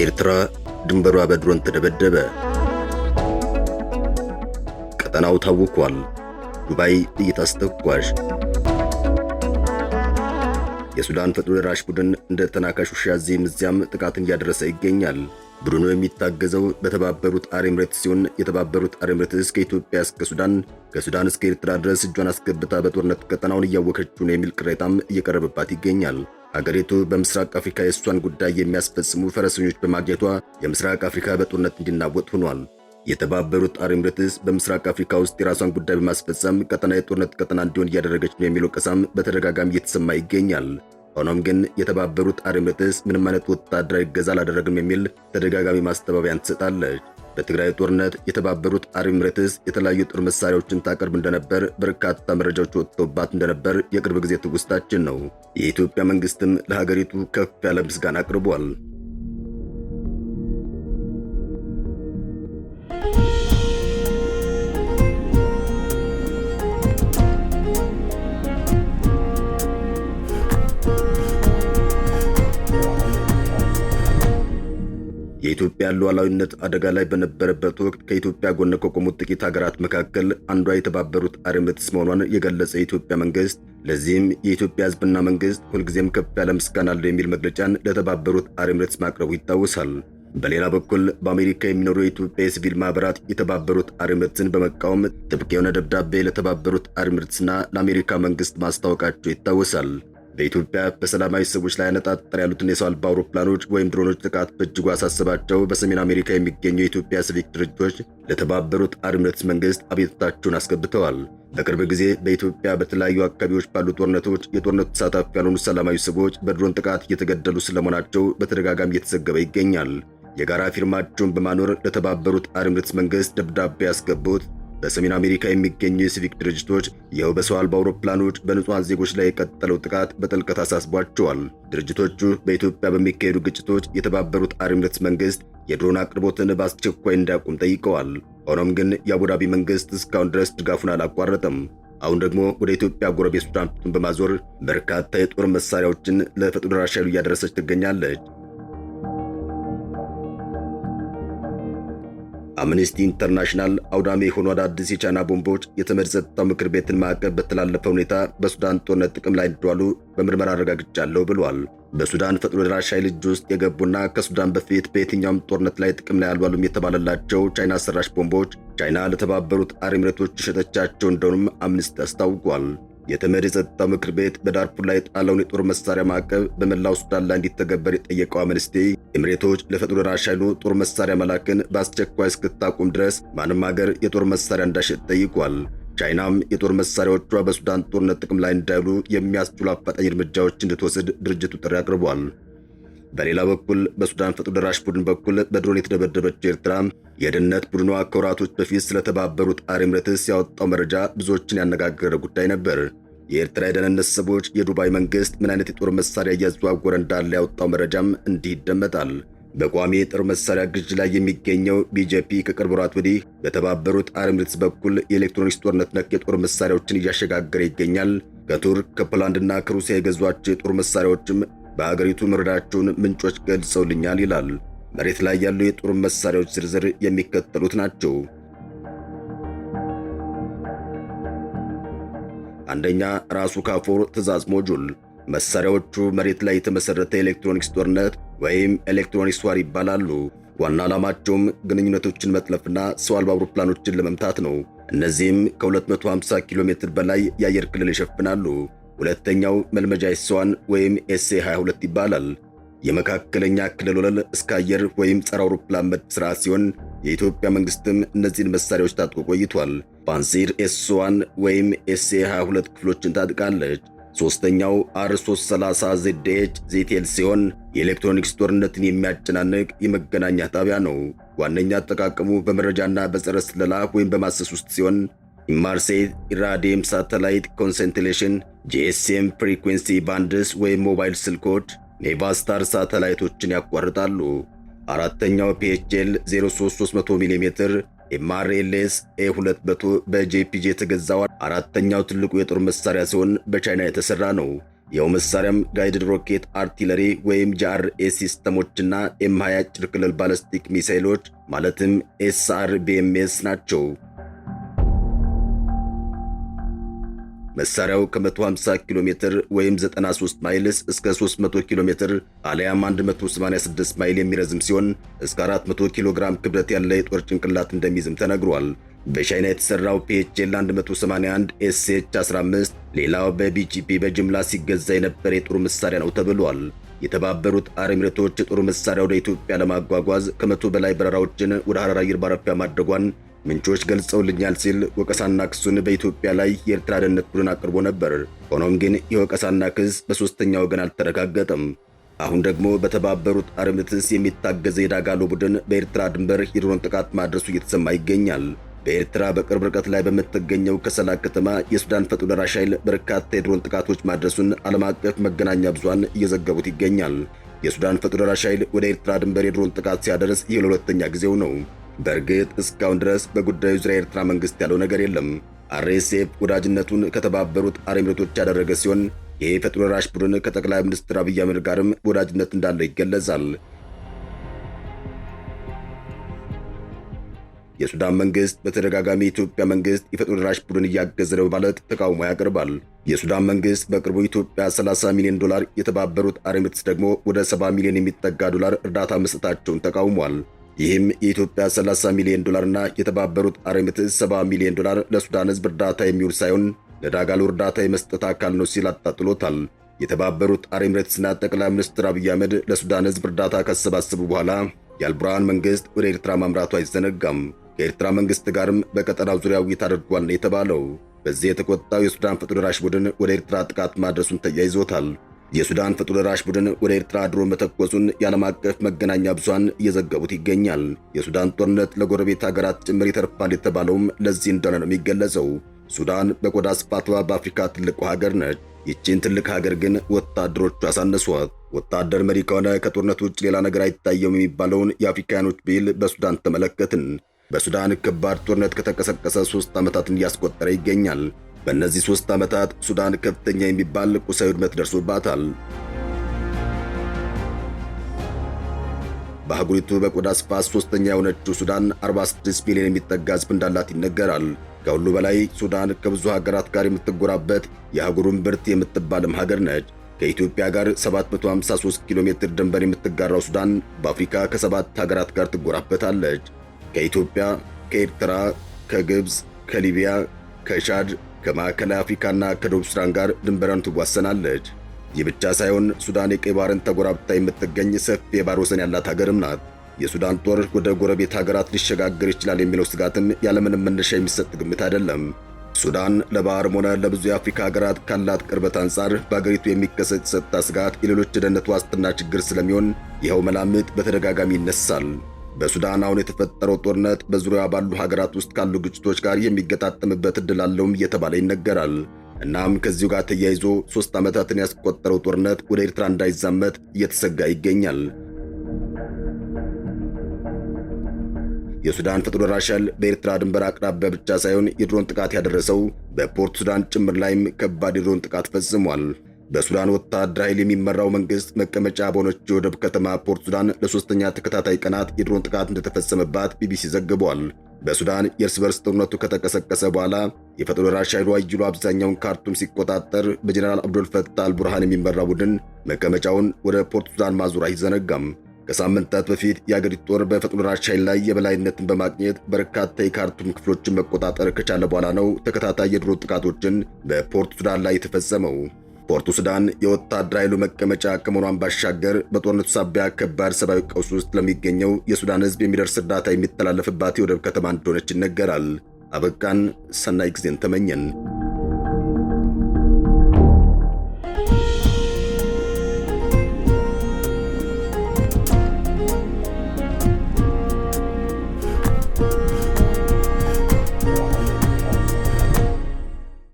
ኤርትራ ድንበሯ በድሮን ተደበደበ። ቀጠናው ታውኳል። ዱባይ ጥይት አስተኳሽ። የሱዳን ፈጥኖ ደራሽ ቡድን እንደ ተናካሽ ውሻ እዚህም እዚያም ጥቃትን እያደረሰ ይገኛል። ቡድኑ የሚታገዘው በተባበሩት አረብ ኤሚሬትስ ሲሆን የተባበሩት አረብ ኤሚሬትስ ከኢትዮጵያ እስከ ሱዳን ከሱዳን እስከ ኤርትራ ድረስ እጇን አስገብታ በጦርነት ቀጠናውን እያወከችው ነው የሚል ቅሬታም እየቀረበባት ይገኛል። ሀገሪቱ በምስራቅ አፍሪካ የእሷን ጉዳይ የሚያስፈጽሙ ፈረሰኞች በማግኘቷ የምስራቅ አፍሪካ በጦርነት እንዲናወጥ ሆኗል። የተባበሩት አረብ ኤሚሬትስ በምስራቅ አፍሪካ ውስጥ የራሷን ጉዳይ በማስፈጸም ቀጠና የጦርነት ቀጠና እንዲሆን እያደረገች ነው የሚለው ቀሳም በተደጋጋሚ እየተሰማ ይገኛል። ሆኖም ግን የተባበሩት አረብ ኤሚሬትስ ምንም አይነት ወታደራዊ እገዛ አላደረግም የሚል ተደጋጋሚ ማስተባበያን ትሰጣለች። በትግራይ ጦርነት የተባበሩት አረብ ኤሚሬትስ የተለያዩ ጦር መሳሪያዎችን ታቀርብ እንደነበር በርካታ መረጃዎች ወጥተውባት እንደነበር የቅርብ ጊዜ ትውስታችን ነው። የኢትዮጵያ መንግስትም ለሀገሪቱ ከፍ ያለ ምስጋና አቅርቧል። የኢትዮጵያ ሉዓላዊነት አደጋ ላይ በነበረበት ወቅት ከኢትዮጵያ ጎን ከቆሙት ጥቂት ሀገራት መካከል አንዷ የተባበሩት አረብ ኤሚሬትስ መሆኗን የገለጸ የኢትዮጵያ መንግስት ለዚህም የኢትዮጵያ ሕዝብና መንግስት ሁልጊዜም ከፍ ያለ ምስጋና አለው የሚል መግለጫን ለተባበሩት አረብ ኤሚሬትስ ማቅረቡ ይታወሳል። በሌላ በኩል በአሜሪካ የሚኖሩ የኢትዮጵያ የሲቪል ማህበራት የተባበሩት አረብ ኤሚሬትስን በመቃወም ጥብቅ የሆነ ደብዳቤ ለተባበሩት አረብ ኤሚሬትስና ለአሜሪካ መንግስት ማስታወቃቸው ይታወሳል። በኢትዮጵያ በሰላማዊ ሰዎች ላይ ያነጣጠር ያሉትን የሰው አልባ አውሮፕላኖች ወይም ድሮኖች ጥቃት በእጅጉ አሳስባቸው በሰሜን አሜሪካ የሚገኙ የኢትዮጵያ ሲቪክ ድርጅቶች ለተባበሩት አረብ ኤሚሬትስ መንግስት አቤቱታቸውን አስገብተዋል። በቅርብ ጊዜ በኢትዮጵያ በተለያዩ አካባቢዎች ባሉ ጦርነቶች የጦርነቱ ተሳታፊ ያልሆኑ ሰላማዊ ሰዎች በድሮን ጥቃት እየተገደሉ ስለመሆናቸው በተደጋጋሚ እየተዘገበ ይገኛል። የጋራ ፊርማቸውን በማኖር ለተባበሩት አረብ ኤሚሬትስ መንግስት ደብዳቤ ያስገቡት በሰሜን አሜሪካ የሚገኙ የሲቪክ ድርጅቶች ይኸው በሰው አልባ አውሮፕላኖች በንጹሃን ዜጎች ላይ የቀጠለው ጥቃት በጥልቀት አሳስቧቸዋል። ድርጅቶቹ በኢትዮጵያ በሚካሄዱ ግጭቶች የተባበሩት አረብ ኤሚሬትስ መንግስት የድሮን አቅርቦትን በአስቸኳይ እንዲያቆም ጠይቀዋል። ሆኖም ግን የአቡዳቢ መንግስት እስካሁን ድረስ ድጋፉን አላቋረጠም። አሁን ደግሞ ወደ ኢትዮጵያ ጎረቤት ሱዳን በማዞር በርካታ የጦር መሳሪያዎችን ለፈጥኖ ደራሽ ኃይሉ እያደረሰች ትገኛለች። አምነስቲ ኢንተርናሽናል አውዳሚ የሆኑ አዳዲስ የቻይና ቦምቦች የተመድ ጸጥታው ምክር ቤትን ማዕቀብ በተላለፈ ሁኔታ በሱዳን ጦርነት ጥቅም ላይ እንደዋሉ በምርመራ አረጋግጫለሁ ብሏል። በሱዳን ፈጥኖ ደራሽ ኃይል እጅ ውስጥ የገቡና ከሱዳን በፊት በየትኛውም ጦርነት ላይ ጥቅም ላይ አልዋሉም የተባለላቸው ቻይና ሰራሽ ቦምቦች ቻይና ለተባበሩት አረብ ኤሚሬቶች የሸጠቻቸው እንደሆኑም አምነስቲ አስታውቋል። የተመድ የጸጥታው ምክር ቤት በዳርፉር ላይ ጣለውን የጦር መሳሪያ ማዕቀብ በመላው ሱዳን ላይ እንዲተገበር የጠየቀው አምነስቲ ኤሚሬቶች ለፈጥኖ ደራሽ ኃይሉ ጦር መሳሪያ መላክን በአስቸኳይ እስክታቆም ድረስ ማንም ሀገር የጦር መሳሪያ እንዳይሸጥ ጠይቋል። ቻይናም የጦር መሳሪያዎቿ በሱዳን ጦርነት ጥቅም ላይ እንዳይውሉ የሚያስችሉ አፋጣኝ እርምጃዎች እንድትወስድ ድርጅቱ ጥሪ አቅርቧል። በሌላ በኩል በሱዳን ፈጥኖ ደራሽ ቡድን በኩል በድሮን የተደበደበችው ኤርትራ የደህንነት ቡድኗ ከወራቶች በፊት ስለተባበሩት አረብ ኤሚሬትስ ያወጣው መረጃ ብዙዎችን ያነጋገረ ጉዳይ ነበር። የኤርትራ የደህንነት ሰዎች የዱባይ መንግስት ምን አይነት የጦር መሳሪያ እያዘዋወረ እንዳለ ያወጣው መረጃም እንዲህ ይደመጣል። በቋሚ የጦር መሳሪያ ግዥ ላይ የሚገኘው ቢጄፒ ከቅርብ ወራት ወዲህ በተባበሩት አረብ ኤሚሬትስ በኩል የኤሌክትሮኒክስ ጦርነት ነክ የጦር መሳሪያዎችን እያሸጋገረ ይገኛል። ከቱርክ ከፖላንድና ከሩሲያ የገዟቸው የጦር መሳሪያዎችም በሀገሪቱ መረዳቸውን ምንጮች ገልጸውልኛል ይላል። መሬት ላይ ያሉ የጦር መሳሪያዎች ዝርዝር የሚከተሉት ናቸው። አንደኛ፣ ራሱ ካፎር ትዕዛዝ ሞጁል። መሳሪያዎቹ መሬት ላይ የተመሰረተ የኤሌክትሮኒክስ ጦርነት ወይም ኤሌክትሮኒክስ ዋር ይባላሉ። ዋና ዓላማቸውም ግንኙነቶችን መጥለፍና ሰው አልባ አውሮፕላኖችን ለመምታት ነው። እነዚህም ከ250 ኪሎ ሜትር በላይ የአየር ክልል ይሸፍናሉ። ሁለተኛው መልመጃ ኤስ1 ወይም ኤስ22 ይባላል። የመካከለኛ ክልል ወለል እስከ አየር ወይም ጸረ አውሮፕላን መድፍ ስርዓት ሲሆን የኢትዮጵያ መንግስትም እነዚህን መሳሪያዎች ታጥቆ ቆይቷል። ፓንሲር ኤስ1 ወይም ኤስ22 ክፍሎችን ታጥቃለች። ሶስተኛው አር330 ZH ዜቴል ሲሆን የኤሌክትሮኒክስ ጦርነትን የሚያጨናንቅ የመገናኛ ጣቢያ ነው። ዋነኛ አጠቃቀሙ በመረጃና በጸረ ስለላ ወይም በማሰስ ውስጥ ሲሆን ኢማርሴት ኢራዲየም ሳተላይት ኮንሰንትሌሽን ጂኤስኤም ፍሪኩዌንሲ ባንድስ ወይም ሞባይል ስልኮች ኔቫስታር ሳተላይቶችን ያቋርጣሉ። አራተኛው PHL 03300 ሚሜ ኤምአርኤልኤስ A200 በጄፒጂ የተገዛው አራተኛው ትልቁ የጦር መሳሪያ ሲሆን በቻይና የተሰራ ነው። ይኸው መሳሪያም ጋይድድ ሮኬት አርቲለሪ ወይም ጂአርኤስ ሲስተሞችና ኤም20 አጭር ክልል ባለስቲክ ሚሳይሎች ማለትም ኤስአርቢኤምኤስ ናቸው። መሳሪያው ከ150 ኪሎ ሜትር ወይም 93 ማይልስ እስከ 300 ኪሎ ሜትር አሊያም 186 ማይል የሚረዝም ሲሆን እስከ 400 ኪሎ ግራም ክብደት ያለ የጦር ጭንቅላት እንደሚይዝም ተነግሯል። በቻይና የተሰራው PHL 181 SH 15 ሌላው በቢጂፒ በጅምላ ሲገዛ የነበረ የጦር መሳሪያ ነው ተብሏል። የተባበሩት አረብ ኤሚሬቶች የጦር መሳሪያ ወደ ኢትዮጵያ ለማጓጓዝ ከ100 በላይ በረራዎችን ወደ ሐራር አየር ማረፊያ ማድረጓን ምንጮች ገልጸውልኛል ሲል ወቀሳና ክሱን በኢትዮጵያ ላይ የኤርትራ ደህንነት ቡድን አቅርቦ ነበር። ሆኖም ግን የወቀሳና ክስ በሶስተኛ ወገን አልተረጋገጠም። አሁን ደግሞ በተባበሩት አረብ ኤሚሬትስ የሚታገዘ የዳጋሎ ቡድን በኤርትራ ድንበር የድሮን ጥቃት ማድረሱ እየተሰማ ይገኛል። በኤርትራ በቅርብ ርቀት ላይ በምትገኘው ከሰላ ከተማ የሱዳን ፈጥኖ ደራሽ ኃይል በርካታ የድሮን ጥቃቶች ማድረሱን ዓለም አቀፍ መገናኛ ብዙሃን እየዘገቡት ይገኛል። የሱዳን ፈጥኖ ደራሽ ኃይል ወደ ኤርትራ ድንበር የድሮን ጥቃት ሲያደርስ ይህ ለሁለተኛ ጊዜው ነው። በእርግጥ እስካሁን ድረስ በጉዳዩ ዙሪያ የኤርትራ መንግስት ያለው ነገር የለም። አርኤስኤፍ ወዳጅነቱን ከተባበሩት አረብ ኤሚሬቶች ያደረገ ሲሆን ይህ ፈጥኖ ደራሽ ቡድን ከጠቅላይ ሚኒስትር አብይ አህመድ ጋርም ወዳጅነት እንዳለው ይገለጻል። የሱዳን መንግስት በተደጋጋሚ የኢትዮጵያ መንግስት የፈጥኖ ደራሽ ቡድን እያገዘ ነው በማለት ተቃውሞ ያቀርባል። የሱዳን መንግስት በቅርቡ ኢትዮጵያ 30 ሚሊዮን ዶላር፣ የተባበሩት አረብ ኤሚሬትስ ደግሞ ወደ 70 ሚሊዮን የሚጠጋ ዶላር እርዳታ መስጠታቸውን ተቃውሟል። ይህም የኢትዮጵያ 30 ሚሊዮን ዶላርና የተባበሩት አረብ ኤሚሬትስ 70 ሚሊዮን ዶላር ለሱዳን ህዝብ እርዳታ የሚውል ሳይሆን ለዳጋሎ እርዳታ የመስጠት አካል ነው ሲል አጣጥሎታል። የተባበሩት አረብ ኤሚሬትስና ጠቅላይ ሚኒስትር አብይ አህመድ ለሱዳን ህዝብ እርዳታ ካሰባሰቡ በኋላ የአልቡርሃን መንግስት ወደ ኤርትራ ማምራቱ አይዘነጋም። ከኤርትራ መንግስት ጋርም በቀጠናው ዙሪያ ውይይት አድርጓል ነው የተባለው። በዚህ የተቆጣው የሱዳን ፈጥኖ ደራሽ ቡድን ወደ ኤርትራ ጥቃት ማድረሱን ተያይዞታል። የሱዳን ፈጥኖ ደራሽ ቡድን ወደ ኤርትራ ድሮን መተኮሱን የዓለም አቀፍ መገናኛ ብዙሃን እየዘገቡት ይገኛል። የሱዳን ጦርነት ለጎረቤት ሀገራት ጭምር ይተርፋል የተባለውም ለዚህ እንደሆነ ነው የሚገለጸው። ሱዳን በቆዳ ስፋቷ በአፍሪካ ትልቁ ሀገር ነች። ይህችን ትልቅ ሀገር ግን ወታደሮቹ አሳነሷት። ወታደር መሪ ከሆነ ከጦርነቱ ውጭ ሌላ ነገር አይታየውም የሚባለውን የአፍሪካኖች ብሂል በሱዳን ተመለከትን። በሱዳን ከባድ ጦርነት ከተቀሰቀሰ 3 ዓመታትን እያስቆጠረ ይገኛል። በእነዚህ 3 ዓመታት ሱዳን ከፍተኛ የሚባል ቁሳዊ ውድመት ደርሶባታል። በአህጉሪቱ በቆዳ ስፋት ሶስተኛ የሆነችው ሱዳን 46 ሚሊዮን የሚጠጋ ሕዝብ እንዳላት ይነገራል። ከሁሉ በላይ ሱዳን ከብዙ ሀገራት ጋር የምትጎራበት የአህጉሩን ብርት የምትባልም ሀገር ነች። ከኢትዮጵያ ጋር 753 ኪሎ ሜትር ድንበር የምትጋራው ሱዳን በአፍሪካ ከ7 ሀገራት ጋር ትጎራበታለች። ከኢትዮጵያ፣ ከኤርትራ፣ ከግብፅ፣ ከሊቢያ፣ ከቻድ፣ ከማዕከላዊ አፍሪካና ከደቡብ ሱዳን ጋር ድንበሯን ትዋሰናለች። ይህ ብቻ ሳይሆን ሱዳን የቀይ ባህርን ተጎራብታ የምትገኝ ሰፊ የባህር ወሰን ያላት ሀገርም ናት። የሱዳን ጦር ወደ ጎረቤት ሀገራት ሊሸጋገር ይችላል የሚለው ስጋትም ያለምንም መነሻ የሚሰጥ ግምት አይደለም። ሱዳን ለባህርም ሆነ ለብዙ የአፍሪካ ሀገራት ካላት ቅርበት አንጻር በአገሪቱ የሚከሰት የጸጥታ ስጋት የሌሎች የደህንነት ዋስትና ችግር ስለሚሆን ይኸው መላምት በተደጋጋሚ ይነሳል። በሱዳን አሁን የተፈጠረው ጦርነት በዙሪያዋ ባሉ ሀገራት ውስጥ ካሉ ግጭቶች ጋር የሚገጣጠምበት ዕድል አለውም እየተባለ ይነገራል። እናም ከዚሁ ጋር ተያይዞ 3 ዓመታትን ያስቆጠረው ጦርነት ወደ ኤርትራ እንዳይዛመት እየተሰጋ ይገኛል። የሱዳን ፈጥኖ ደራሽ ኃይል በኤርትራ ድንበር አቅራቢያ ብቻ ሳይሆን የድሮን ጥቃት ያደረሰው በፖርት ሱዳን ጭምር ላይም ከባድ የድሮን ጥቃት ፈጽሟል። በሱዳን ወታደራዊ ኃይል የሚመራው መንግስት መቀመጫ በሆነችው የወደብ ከተማ ፖርት ሱዳን ለ3ኛ ተከታታይ ቀናት የድሮን ጥቃት እንደተፈጸመባት ቢቢሲ ዘግቧል። በሱዳን የእርስ በርስ ጦርነቱ ከተቀሰቀሰ በኋላ የፈጥኖ ደራሽ ኃይሉ አይሎ አብዛኛውን ካርቱም ሲቆጣጠር በጀነራል አብዱል ፈታህ አልቡርሃን የሚመራው ቡድን መቀመጫውን ወደ ፖርት ሱዳን ማዞር አይዘነጋም። ከሳምንታት በፊት የአገሪቱ ጦር በፈጥኖ ደራሽ ኃይል ላይ የበላይነትን በማግኘት በርካታ የካርቱም ክፍሎችን መቆጣጠር ከቻለ በኋላ ነው ተከታታይ የድሮን ጥቃቶችን በፖርት ሱዳን ላይ የተፈጸመው። ፖርቱ ሱዳን የወታደር ኃይሉ መቀመጫ ከመሆኗን ባሻገር በጦርነቱ ሳቢያ ከባድ ሰብአዊ ቀውስ ውስጥ ለሚገኘው የሱዳን ሕዝብ የሚደርስ እርዳታ የሚተላለፍባት የወደብ ከተማ እንደሆነች ይነገራል። አበቃን። ሰናይ ጊዜን ተመኘን።